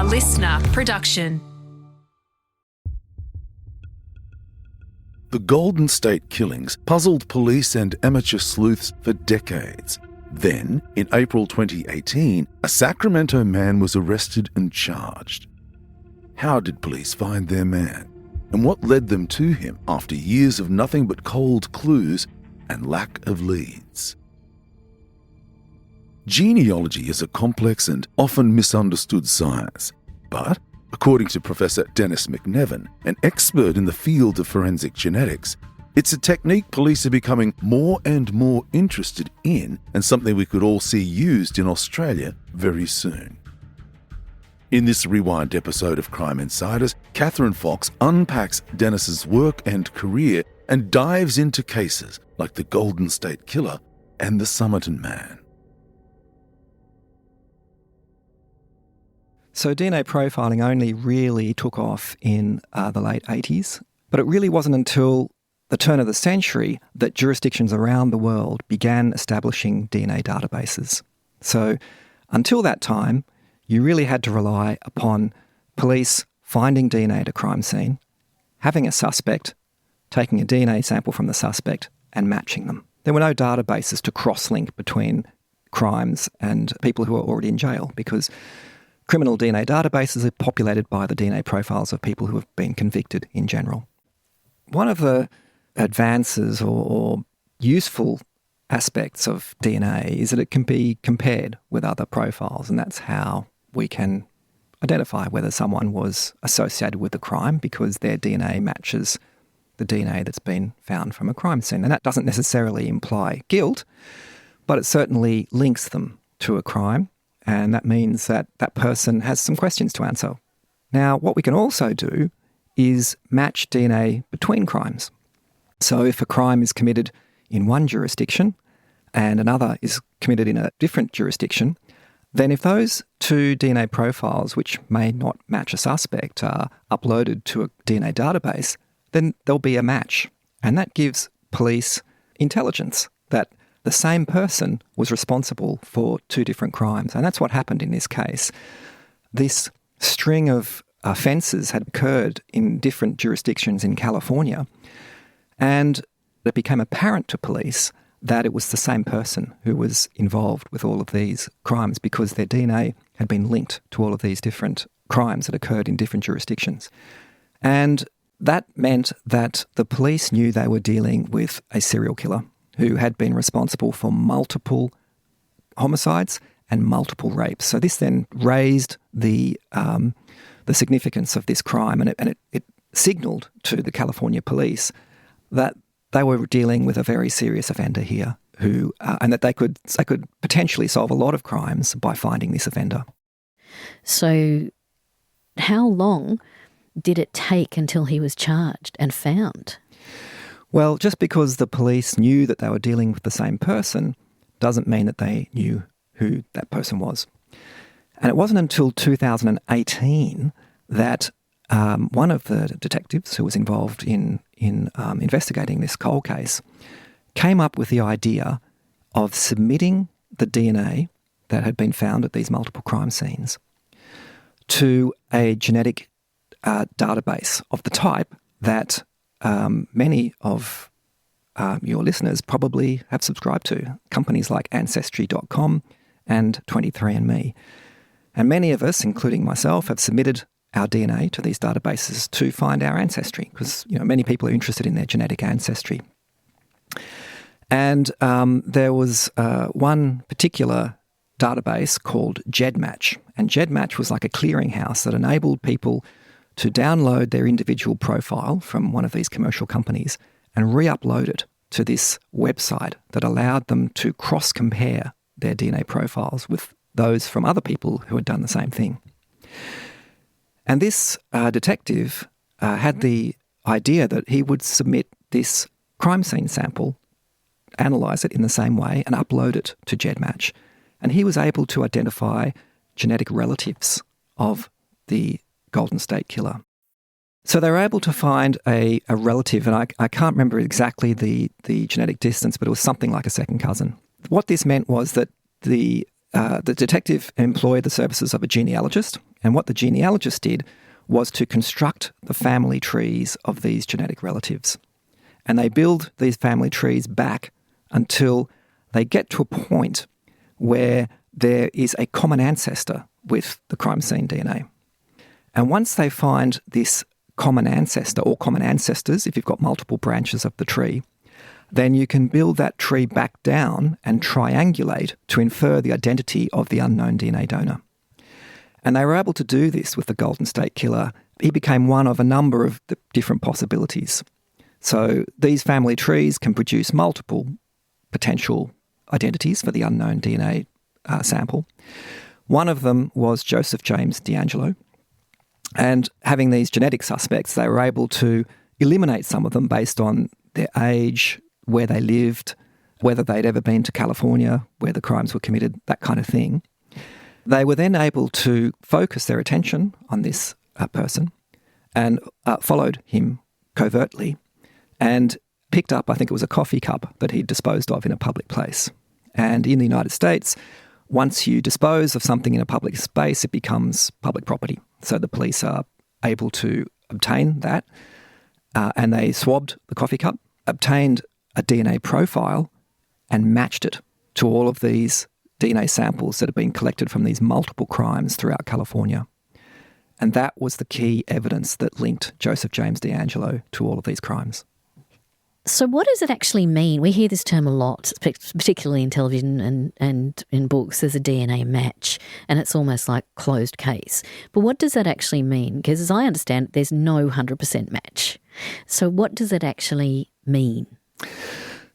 listener production. The Golden State killings puzzled police and amateur sleuths for decades. Then, in April 2018, a Sacramento man was arrested and charged. How did police find their man? And what led them to him after years of nothing but cold clues and lack of leads? Genealogy is a complex and often misunderstood science, but according to Professor Dennis McNevin, an expert in the field of forensic genetics, it's a technique police are becoming more and more interested in, and something we could all see used in Australia very soon. In this rewind episode of Crime Insiders, Kathryn Fox unpacks Dennis's work and career and dives into cases like the Golden State Killer and the Somerton Man. So DNA profiling only really took off in the late 80s, but it really wasn't until the turn of the century that jurisdictions around the world began establishing DNA databases. So until that time, you really had to rely upon police finding DNA at a crime scene, having a suspect, taking a DNA sample from the suspect and matching them. There were no databases to cross-link between crimes and people who are already in jail because criminal DNA databases are populated by the DNA profiles of people who have been convicted in general. One of the advances or useful aspects of DNA is that it can be compared with other profiles, and that's how we can identify whether someone was associated with a crime because their DNA matches the DNA that's been found from a crime scene. And that doesn't necessarily imply guilt, but it certainly links them to a crime, and that means that that person has some questions to answer. Now, what we can also do is match DNA between crimes. So if a crime is committed in one jurisdiction and another is committed in a different jurisdiction, then if those two DNA profiles, which may not match a suspect, are uploaded to a DNA database, then there'll be a match. And that gives police intelligence that the same person was responsible for two different crimes. And that's what happened in this case. This string of offences had occurred in different jurisdictions in California, and it became apparent to police that it was the same person who was involved with all of these crimes because their DNA had been linked to all of these different crimes that occurred in different jurisdictions. And that meant that the police knew they were dealing with a serial killer who had been responsible for multiple homicides and multiple rapes. So this then raised the significance of this crime, and it signalled to the California police that they were dealing with a very serious offender here, who and that they could potentially solve a lot of crimes by finding this offender. So, how long did it take until he was charged and found? Well, just because the police knew that they were dealing with the same person doesn't mean that they knew who that person was. And it wasn't until 2018 that one of the detectives who was involved in investigating this cold case came up with the idea of submitting the DNA that had been found at these multiple crime scenes to a genetic database of the type that many of your listeners probably have subscribed to, companies like Ancestry.com and 23andMe. And many of us, including myself, have submitted our DNA to these databases to find our ancestry because many people are interested in their genetic ancestry. And there was one particular database called GEDmatch. And GEDmatch was like a clearinghouse that enabled people to download their individual profile from one of these commercial companies and re-upload it to this website that allowed them to cross-compare their DNA profiles with those from other people who had done the same thing. And this detective had the idea that he would submit this crime scene sample, analyse it in the same way, and upload it to GEDmatch. And he was able to identify genetic relatives of the Golden State Killer. So they were able to find a relative, and I can't remember exactly the genetic distance, but it was something like a second cousin. What this meant was that the detective employed the services of a genealogist, And what the genealogists did was to construct the family trees of these genetic relatives. And they build these family trees back until they get to a point where there is a common ancestor with the crime scene DNA. And once they find this common ancestor or common ancestors, if you've got multiple branches of the tree, then you can build that tree back down and triangulate to infer the identity of the unknown DNA donor. And they were able to do this with the Golden State Killer. He became one of a number of the different possibilities. So these family trees can produce multiple potential identities for the unknown DNA sample. One of them was Joseph James D'Angelo. And having these genetic suspects, they were able to eliminate some of them based on their age, where they lived, whether they'd ever been to California, where the crimes were committed, that kind of thing. They were then able to focus their attention on this person and followed him covertly and picked up, I think it was a coffee cup that he'd disposed of in a public place. And in the United States, once you dispose of something in a public space, it becomes public property. So the police are able to obtain that, and they swabbed the coffee cup, obtained a DNA profile, and matched it to all of these DNA samples that have been collected from these multiple crimes throughout California. And that was the key evidence that linked Joseph James D'Angelo to all of these crimes. So what does it actually mean? We hear this term a lot, particularly in television and in books. There's a DNA match, and it's almost like closed case. But what does that actually mean? Because as I understand it, there's no 100% match. So what does it actually mean?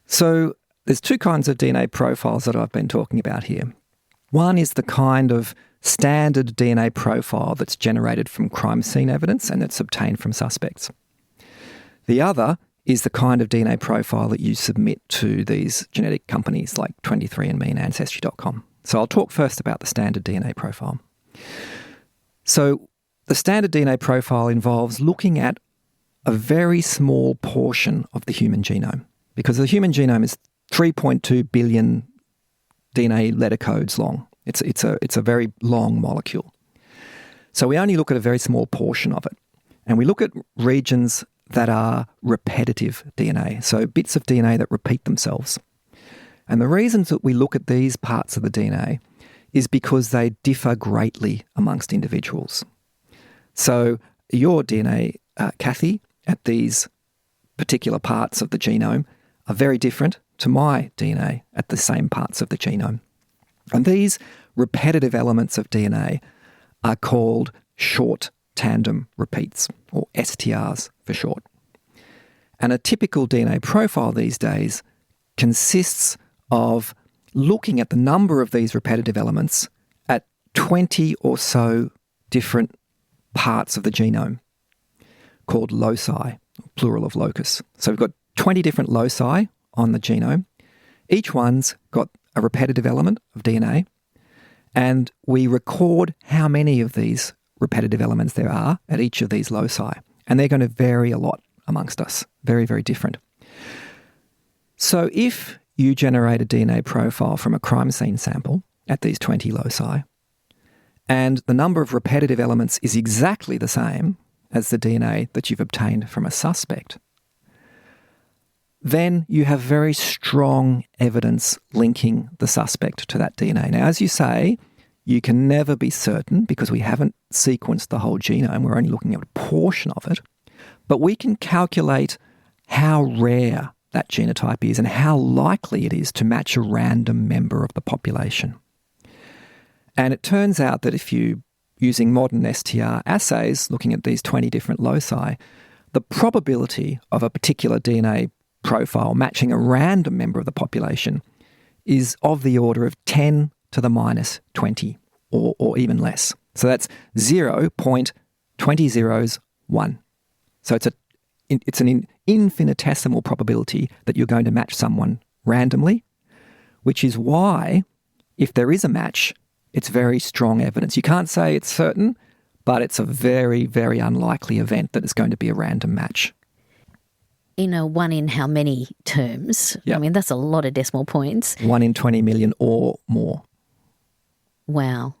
So there's two kinds of DNA profiles that I've been talking about here. One is the kind of standard DNA profile that's generated from crime scene evidence and that's obtained from suspects. The other is the kind of DNA profile that you submit to these genetic companies like 23andMe and Ancestry.com. So I'll talk first about the standard DNA profile. So the standard DNA profile involves looking at a very small portion of the human genome, because the human genome is 3.2 billion DNA letter codes long. It's a very long molecule. So we only look at a very small portion of it. And we look at regions that are repetitive DNA, so bits of DNA that repeat themselves. And the reasons that we look at these parts of the DNA is because they differ greatly amongst individuals. So your DNA, Kathy, at these particular parts of the genome are very different to my DNA at the same parts of the genome. And these repetitive elements of DNA are called short tandem repeats, or STRs for short. And a typical DNA profile these days consists of looking at the number of these repetitive elements at 20 or so different parts of the genome, called loci, plural of locus. So we've got 20 different loci on the genome. Each one's got a repetitive element of DNA, and we record how many of these repetitive elements there are at each of these loci. And they're going to vary a lot amongst us, very, very different. So if you generate a DNA profile from a crime scene sample at these 20 loci, and the number of repetitive elements is exactly the same as the DNA that you've obtained from a suspect, then you have very strong evidence linking the suspect to that DNA. Now, as you say, you can never be certain because we haven't sequenced the whole genome. We're only looking at a portion of it. But we can calculate how rare that genotype is and how likely it is to match a random member of the population. And it turns out that if you, using modern STR assays, looking at these 20 different loci, the probability of a particular DNA profile matching a random member of the population is of the order of 10 to the minus 20 or even less. So that's 0.2001. So it's an infinitesimal probability that you're going to match someone randomly, which is why, if there is a match, it's very strong evidence. You can't say it's certain, but it's a very, very unlikely event that it's going to be a random match. In a one in how many terms? Yep. I mean, that's a lot of decimal points. 1 in 20 million or more. Wow.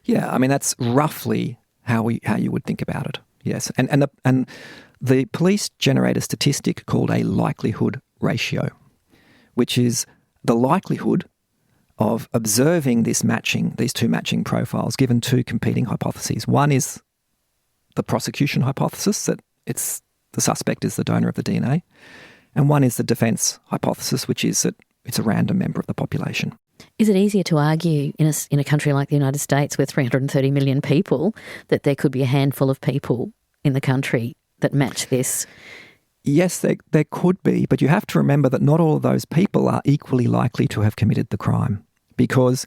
Yeah, I mean, that's roughly how you would think about it. Yes, and the police generate a statistic called a likelihood ratio, which is the likelihood of observing these two matching profiles given two competing hypotheses. One is the prosecution hypothesis, that the suspect is the donor of the DNA, and one is the defence hypothesis, which is that it's a random member of the population. Is it easier to argue in a country like the United States with 330 million people that there could be a handful of people in the country that match this? Yes, there could be, but you have to remember that not all of those people are equally likely to have committed the crime, because,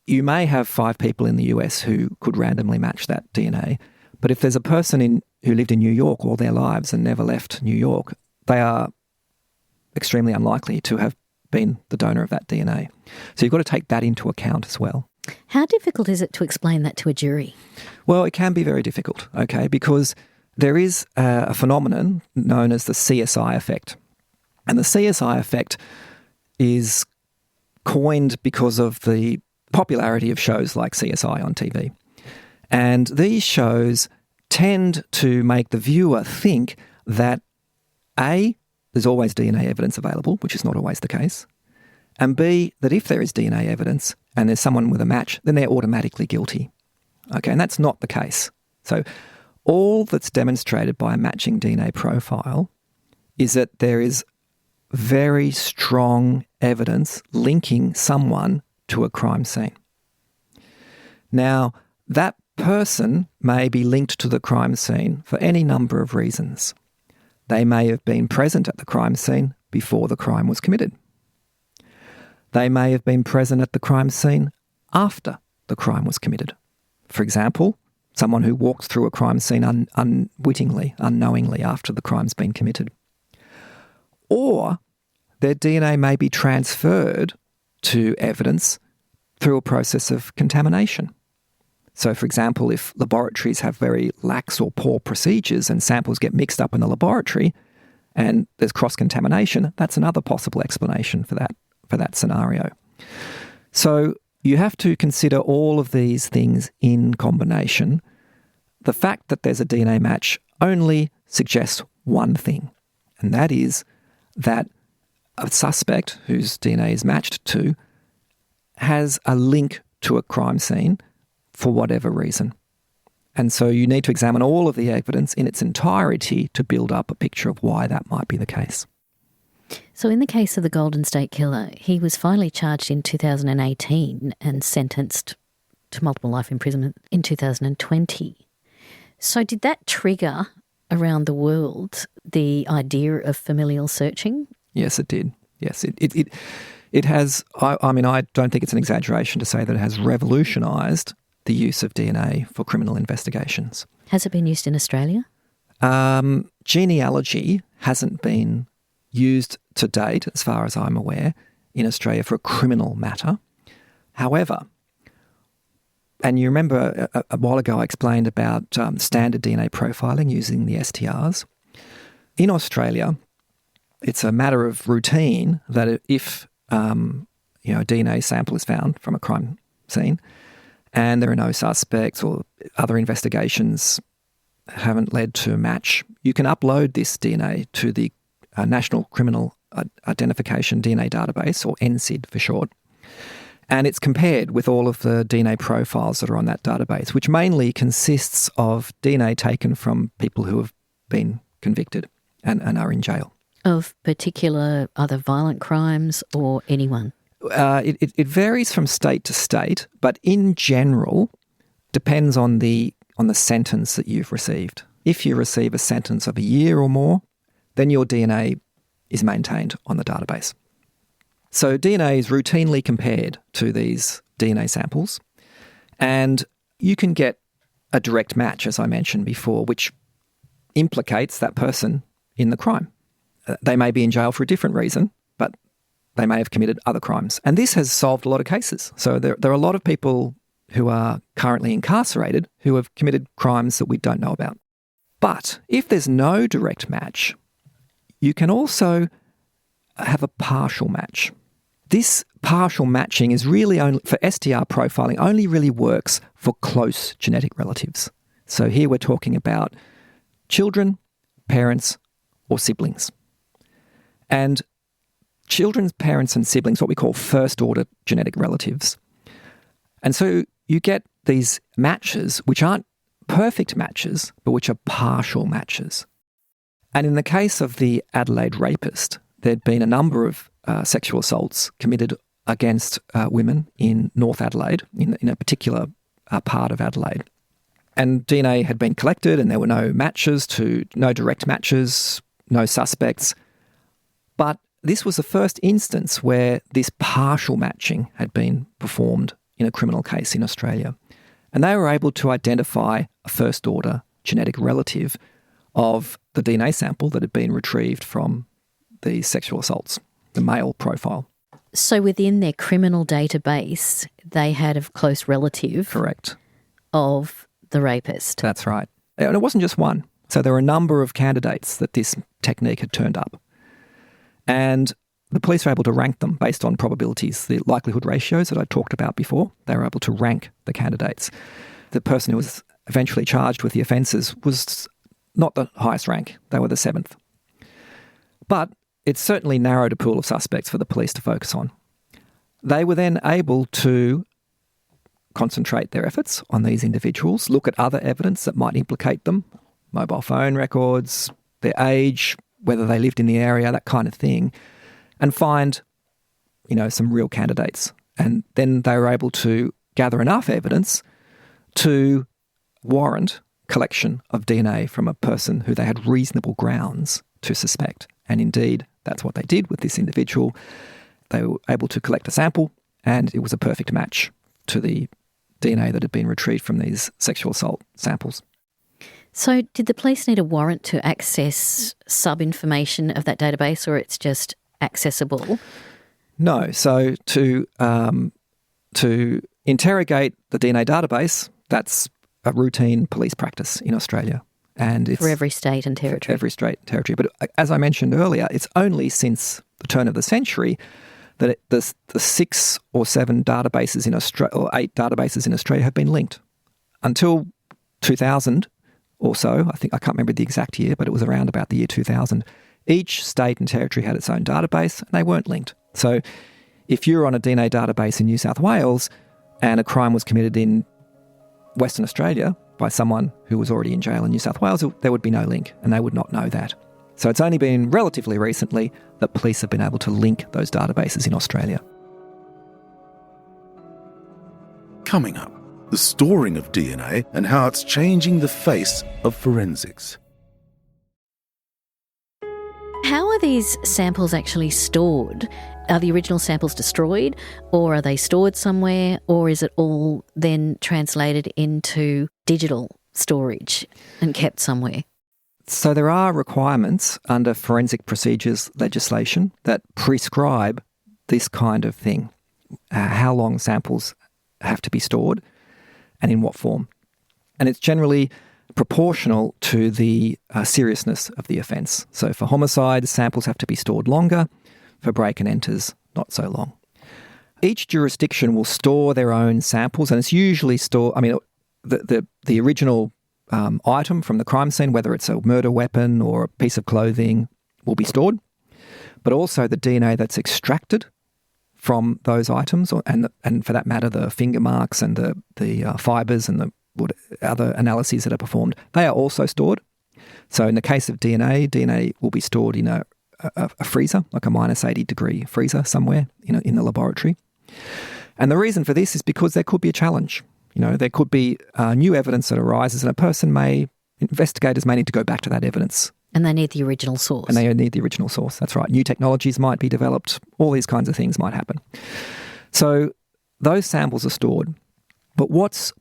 you may have 5 people in the US who could randomly match that DNA, but if there's a person who lived in New York all their lives and never left New York, they are extremely unlikely to have been the donor of that DNA. So you've got to take that into account as well. How difficult is it to explain that to a jury? Well, it can be very difficult, okay, because there is a phenomenon known as the CSI effect. And the CSI effect is coined because of the popularity of shows like CSI on TV. And these shows tend to make the viewer think that A, there's always DNA evidence available, which is not always the case, and B, that if there is DNA evidence and there's someone with a match, then they're automatically guilty. Okay, and that's not the case. So all that's demonstrated by a matching DNA profile is that there is very strong evidence linking someone to a crime scene. Now, that person may be linked to the crime scene for any number of reasons. They may have been present at the crime scene before the crime was committed. They may have been present at the crime scene after the crime was committed. For example, someone who walked through a crime scene unwittingly, unknowingly after the crime's been committed. Or their DNA may be transferred to evidence through a process of contamination. So, for example, if laboratories have very lax or poor procedures and samples get mixed up in the laboratory and there's cross-contamination, that's another possible explanation for that scenario. So you have to consider all of these things in combination. The fact that there's a DNA match only suggests one thing, and that is that a suspect whose DNA is matched to has a link to a crime scene for whatever reason. And so you need to examine all of the evidence in its entirety to build up a picture of why that might be the case. So in the case of the Golden State Killer, he was finally charged in 2018 and sentenced to multiple life imprisonment in 2020. So did that trigger around the world the idea of familial searching? Yes, it did. Yes, it has. I mean, I don't think it's an exaggeration to say that it has revolutionised the use of DNA for criminal investigations. Has it been used in Australia? Genealogy hasn't been used to date, as far as I'm aware, in Australia for a criminal matter. However, and you remember a while ago I explained about standard DNA profiling using the STRs. In Australia, it's a matter of routine that if a DNA sample is found from a crime scene and there are no suspects or other investigations haven't led to a match, you can upload this DNA to the National Criminal Identification DNA Database, or NCID for short, and it's compared with all of the DNA profiles that are on that database, which mainly consists of DNA taken from people who have been convicted and are in jail. Of particular other violent crimes or anyone? It varies from state to state, but in general depends on the sentence that you've received. If you receive a sentence of a year or more, then your DNA is maintained on the database. So DNA is routinely compared to these DNA samples, and you can get a direct match, as I mentioned before, which implicates that person in the crime. They may be in jail for a different reason, but they may have committed other crimes. And this has solved a lot of cases. So there are a lot of people who are currently incarcerated who have committed crimes that we don't know about. But if there's no direct match, you can also have a partial match. This partial matching is really only, for STR profiling, only really works for close genetic relatives. So here we're talking about children, parents, or siblings. And children's parents and siblings, what we call first-order genetic relatives. And so you get these matches which aren't perfect matches, but which are partial matches. And in the case of the Adelaide rapist, there'd been a number of sexual assaults committed against women in North Adelaide, in a particular part of Adelaide. And DNA had been collected and there were no direct matches, no suspects. But this was the first instance where this partial matching had been performed in a criminal case in Australia. And they were able to identify a first-order genetic relative of the DNA sample that had been retrieved from the sexual assaults, the male profile. So within their criminal database, they had a close relative. Correct. Of the rapist. That's right. And it wasn't just one. So there were a number of candidates that this technique had turned up. And the police were able to rank them based on probabilities, the likelihood ratios that I talked about before. They were able to rank the candidates. The person who was eventually charged with the offences was not the highest rank. They were the 7th. But it certainly narrowed a pool of suspects for the police to focus on. They were then able to concentrate their efforts on these individuals, look at other evidence that might implicate them, mobile phone records, their age, whether they lived in the area, that kind of thing, and find, some real candidates. And then they were able to gather enough evidence to warrant collection of DNA from a person who they had reasonable grounds to suspect. And indeed, that's what they did with this individual. They were able to collect a sample, and it was a perfect match to the DNA that had been retrieved from these sexual assault samples. So did the police need a warrant to access sub-information of that database, or it's just accessible? No. So to interrogate the DNA database, that's a routine police practice in Australia. And it's for every state and territory. Every state and territory. But as I mentioned earlier, it's only since the turn of the century that the 6 or 7 databases in Australia, or 8 databases in Australia, have been linked. Until 2000 or so, I can't remember the exact year, but it was around about the year 2000, each state and territory had its own database and they weren't linked. So if you're on a DNA database in New South Wales and a crime was committed in Western Australia by someone who was already in jail in New South Wales, there would be no link and they would not know that. So it's only been relatively recently that police have been able to link those databases in Australia. Coming up, the storing of DNA and how it's changing the face of forensics. How are these samples actually stored? Are the original samples destroyed, or are they stored somewhere, or is it all then translated into digital storage and kept somewhere? So there are requirements under forensic procedures legislation that prescribe this kind of thing, how long samples have to be stored and in what form. And it's generally proportional to the seriousness of the offence. So for homicide, samples have to be stored longer. For break and enters, not so long. Each jurisdiction will store their own samples, and it's usually the original item from the crime scene, whether it's a murder weapon or a piece of clothing, will be stored. But also the DNA that's extracted from those items, and for that matter, the finger marks and the fibres and the other analyses that are performed, they are also stored. So in the case of DNA will be stored in a freezer, like a minus 80 degree freezer somewhere in the laboratory. And the reason for this is because there could be a challenge. There could be new evidence that arises and investigators may need to go back to that evidence. And they need the original source. That's right. New technologies might be developed. All these kinds of things might happen. So those samples are stored. But what's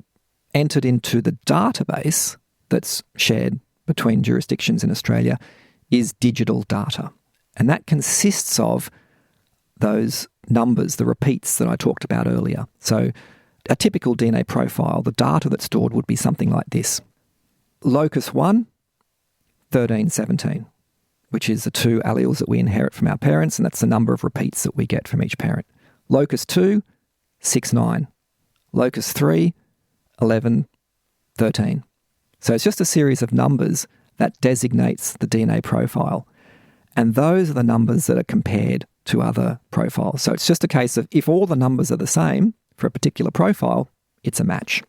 entered into the database that's shared between jurisdictions in Australia is digital data. And that consists of those numbers, the repeats that I talked about earlier. So a typical DNA profile, the data that's stored would be something like this. Locus 1, 13, 17, which is the 2 alleles that we inherit from our parents, and that's the number of repeats that we get from each parent. Locus 2, 6, 9. Locus 3, 11, 13. So it's just a series of numbers that designates the DNA profile. And those are the numbers that are compared to other profiles. So it's just a case of if all the numbers are the same for a particular profile, it's a match.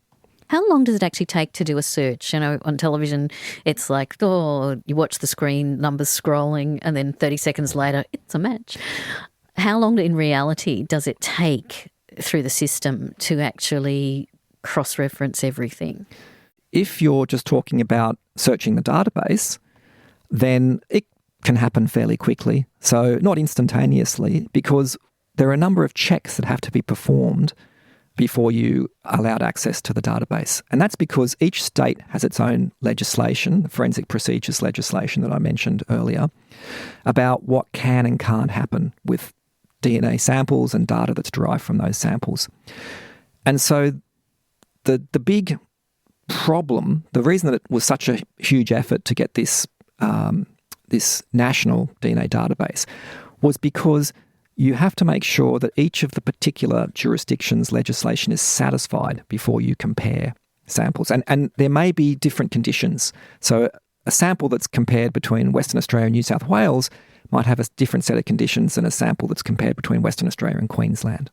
How long does it actually take to do a search? You know, on television, it's like, oh, you watch the screen, numbers scrolling, and then 30 seconds later, it's a match. How long in reality does it take through the system to actually cross-reference everything? If you're just talking about searching the database, then it can happen fairly quickly. So not instantaneously, because there are a number of checks that have to be performed before you are allowed access to the database. And that's because each state has its own legislation, the forensic procedures legislation that I mentioned earlier, about what can and can't happen with DNA samples and data that's derived from those samples. And so the big problem, the reason that it was such a huge effort to get this national DNA database was because you have to make sure that each of the particular jurisdictions' legislation is satisfied before you compare samples. And there may be different conditions. So a sample that's compared between Western Australia and New South Wales might have a different set of conditions than a sample that's compared between Western Australia and Queensland.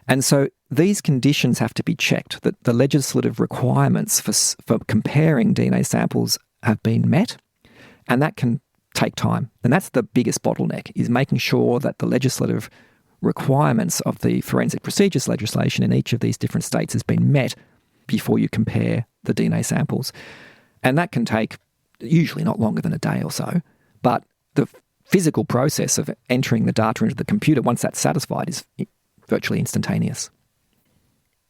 And so these conditions have to be checked, that the legislative requirements for comparing DNA samples have been met, and that can take time. And that's the biggest bottleneck, is making sure that the legislative requirements of the forensic procedures legislation in each of these different states has been met before you compare the DNA samples. And that can take usually not longer than a day or so, but the physical process of entering the data into the computer, once that's satisfied, is virtually instantaneous.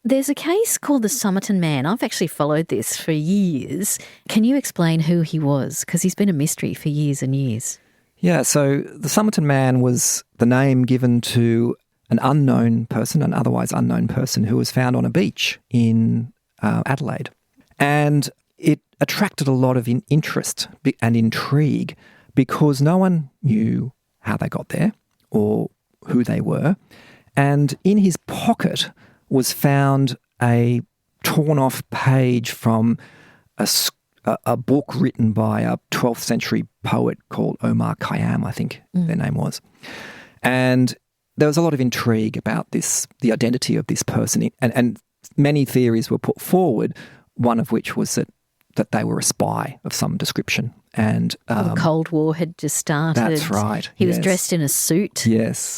There's a case called the Somerton Man. I've actually followed this for years. Can you explain who he was? Because he's been a mystery for years and years. Yeah, so the Somerton Man was the name given to an otherwise unknown person who was found on a beach in Adelaide. And it attracted a lot of interest and intrigue because no one knew how they got there or who they were. And in his pocket was found a torn-off page from a book written by a 12th century poet called Omar Khayyam, I think their name was. And there was a lot of intrigue about the identity of this person, and many theories were put forward, one of which was that they were a spy of some description. And the Cold War had just started. That's right. He was dressed in a suit,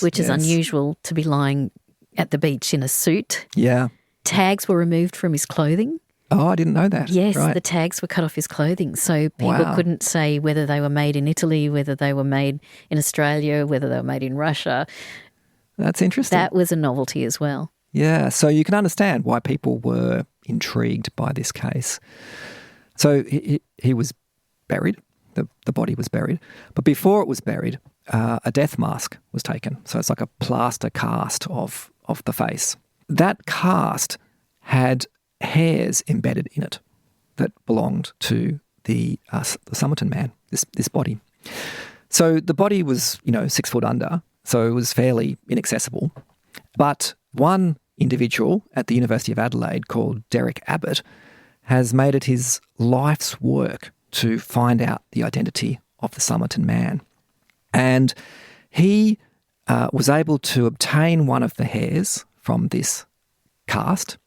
which is unusual to be lying at the beach in a suit. Yeah. Tags were removed from his clothing. Oh, I didn't know that. Yes, right. The tags were cut off his clothing, so people couldn't say whether they were made in Italy, whether they were made in Australia, whether they were made in Russia. That's interesting. That was a novelty as well. Yeah, so you can understand why people were intrigued by this case. So he was buried. The body was buried. But before it was buried, a death mask was taken. So it's like a plaster cast of the face. That cast had hairs embedded in it that belonged to the Somerton Man, this body. So the body was, 6 foot under, so it was fairly inaccessible. But one individual at the University of Adelaide called Derek Abbott has made it his life's work to find out the identity of the Somerton Man. And he was able to obtain one of the hairs from this cast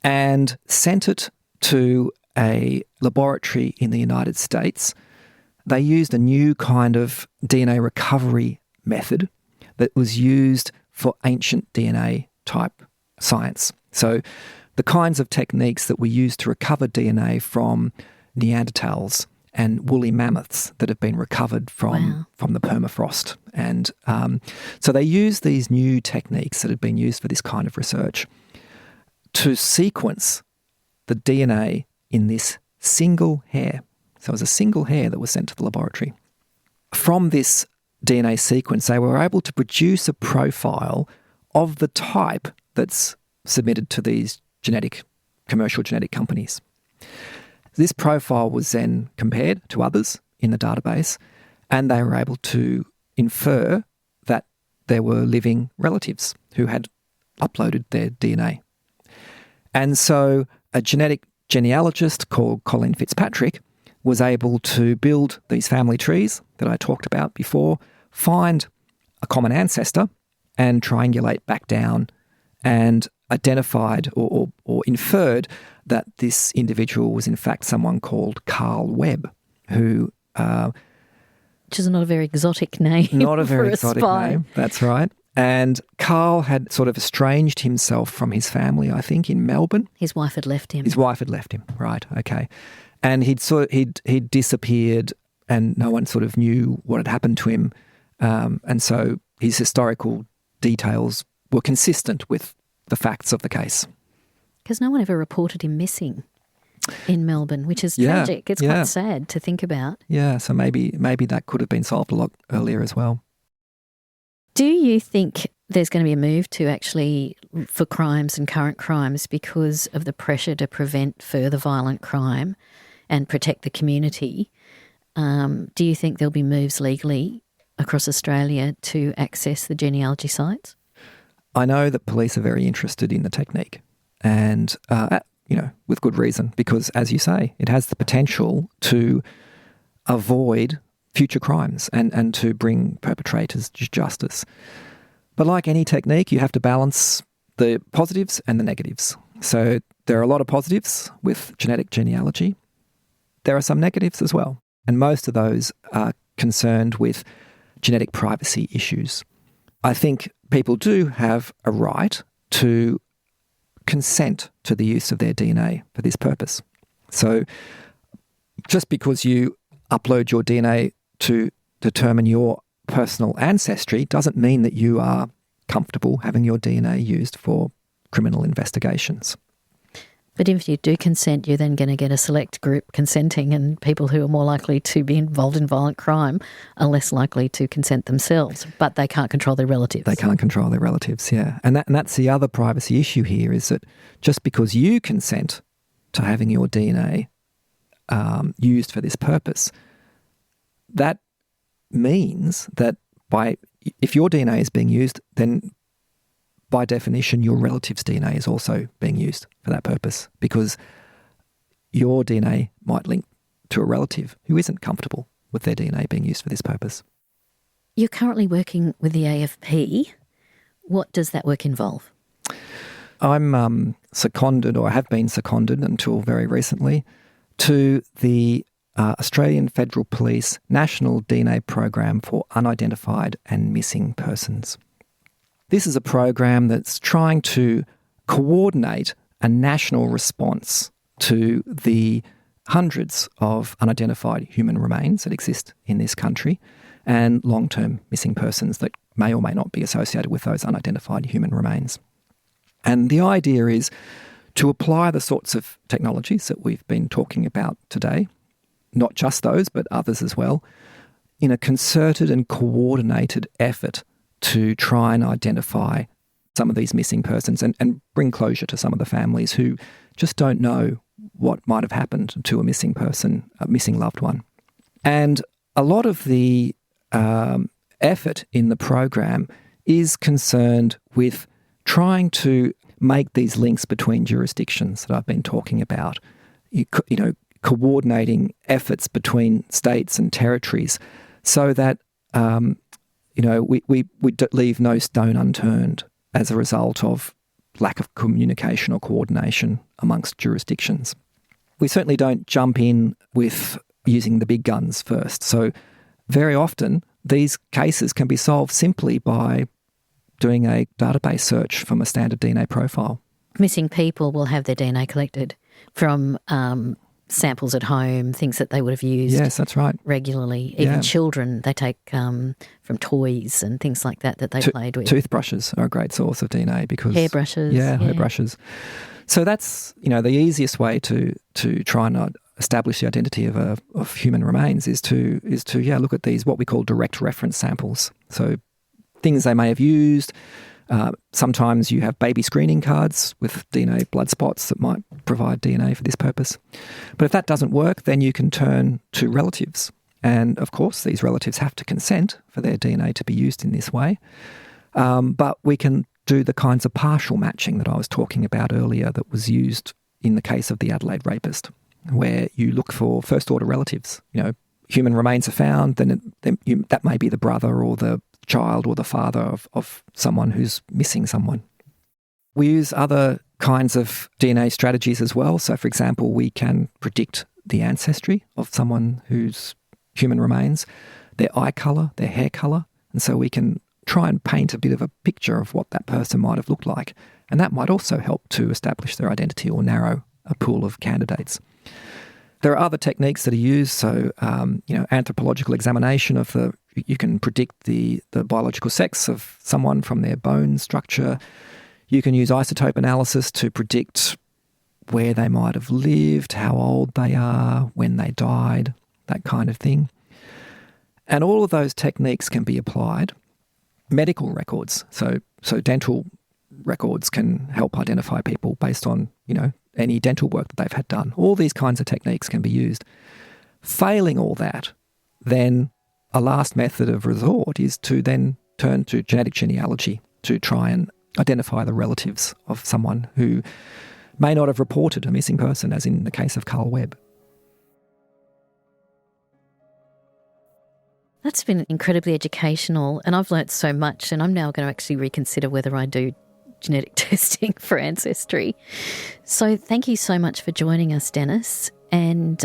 and sent it to a laboratory in the United States. They used a new kind of DNA recovery method that was used for ancient DNA type science. So the kinds of techniques that we use to recover DNA from Neanderthals and woolly mammoths that have been recovered from the permafrost. And so they use these new techniques that had been used for this kind of research to sequence the DNA in this single hair. So it was a single hair that was sent to the laboratory. From this DNA sequence, they were able to produce a profile of the type that's submitted to these commercial genetic companies. This profile was then compared to others in the database, and they were able to infer that there were living relatives who had uploaded their DNA. And so a genetic genealogist called Colin Fitzpatrick was able to build these family trees that I talked about before, find a common ancestor and triangulate back down, and identified or inferred that this individual was in fact someone called Carl Webb, who... which is not a very exotic name. Not a very for exotic spy. name, that's right. And Carl had sort of estranged himself from his family, I think, in Melbourne. His wife had left him. His wife had left him, right, okay. And he'd disappeared and no one sort of knew what had happened to him. And so his historical details were consistent with the facts of the case. Because no one ever reported him missing in Melbourne, which is tragic. It's quite sad to think about. Yeah, so maybe that could have been solved a lot earlier as well. Do you think there's going to be a move to actually, for crimes and current crimes, because of the pressure to prevent further violent crime and protect the community, do you think there'll be moves legally across Australia to access the genealogy sites? I know that police are very interested in the technique and, with good reason, because, as you say, it has the potential to avoid future crimes and to bring perpetrators to justice. But like any technique, you have to balance the positives and the negatives. So there are a lot of positives with genetic genealogy. There are some negatives as well. And most of those are concerned with genetic privacy issues. I think people do have a right to consent to the use of their DNA for this purpose. So just because you upload your DNA to determine your personal ancestry doesn't mean that you are comfortable having your DNA used for criminal investigations. But if you do consent, you're then going to get a select group consenting, and people who are more likely to be involved in violent crime are less likely to consent themselves, but they can't control their relatives. They can't control their relatives, yeah. And that's the other privacy issue here, is that just because you consent to having your DNA used for this purpose, that means that if your DNA is being used, then by definition, your relative's DNA is also being used for that purpose, because your DNA might link to a relative who isn't comfortable with their DNA being used for this purpose. You're currently working with the AFP. What does that work involve? I'm seconded, or have been seconded until very recently, to the Australian Federal Police National DNA Program for Unidentified and Missing Persons. This is a program that's trying to coordinate a national response to the hundreds of unidentified human remains that exist in this country and long-term missing persons that may or may not be associated with those unidentified human remains. And the idea is to apply the sorts of technologies that we've been talking about today, not just those, but others as well, in a concerted and coordinated effort to try and identify some of these missing persons and bring closure to some of the families who just don't know what might have happened to a missing person, a missing loved one. And a lot of the effort in the program is concerned with trying to make these links between jurisdictions that I've been talking about, coordinating efforts between states and territories so that we leave no stone unturned as a result of lack of communication or coordination amongst jurisdictions. We certainly don't jump in with using the big guns first. So very often these cases can be solved simply by doing a database search from a standard DNA profile. Missing people will have their DNA collected from samples at home, things that they would have used. Yes, that's right. Regularly. Even children, they take from toys and things like that they played with. Toothbrushes are a great source of DNA because... Hairbrushes. Yeah, hairbrushes. So that's, the easiest way to try and establish the identity of human remains is to look at these, what we call direct reference samples. So things they may have used. Sometimes you have baby screening cards with DNA blood spots that might provide DNA for this purpose. But if that doesn't work, then you can turn to relatives. And of course, these relatives have to consent for their DNA to be used in this way. But we can do the kinds of partial matching that I was talking about earlier that was used in the case of the Adelaide rapist, where you look for first-order relatives. Human remains are found, then that may be the brother or the child or the father of someone who's missing someone. We use other kinds of DNA strategies as well. So, for example, we can predict the ancestry of someone whose human remains, their eye colour, their hair colour, and so we can try and paint a bit of a picture of what that person might have looked like. And that might also help to establish their identity or narrow a pool of candidates. There are other techniques that are used, so anthropological examination you can predict the biological sex of someone from their bone structure. You can use isotope analysis to predict where they might have lived, how old they are, when they died, that kind of thing. And all of those techniques can be applied. Medical records, so dental records can help identify people based on, any dental work that they've had done. All these kinds of techniques can be used. Failing all that, then a last method of resort is to then turn to genetic genealogy to try and identify the relatives of someone who may not have reported a missing person, as in the case of Carl Webb. That's been incredibly educational, and I've learnt so much, and I'm now going to actually reconsider whether I do genetic testing for ancestry. So thank you so much for joining us, Dennis, and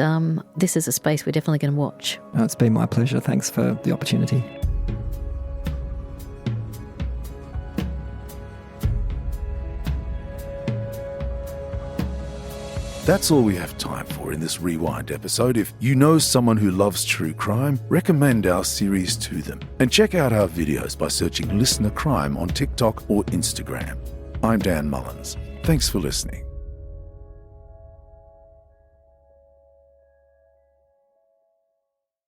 this is a space we're definitely going to watch. Oh, it's been my pleasure. Thanks for the opportunity. That's all we have time for in this Rewind episode. If you know someone who loves true crime, recommend our series to them. And check out our videos by searching Listener Crime on TikTok or Instagram. I'm Dan Mullins. Thanks for listening.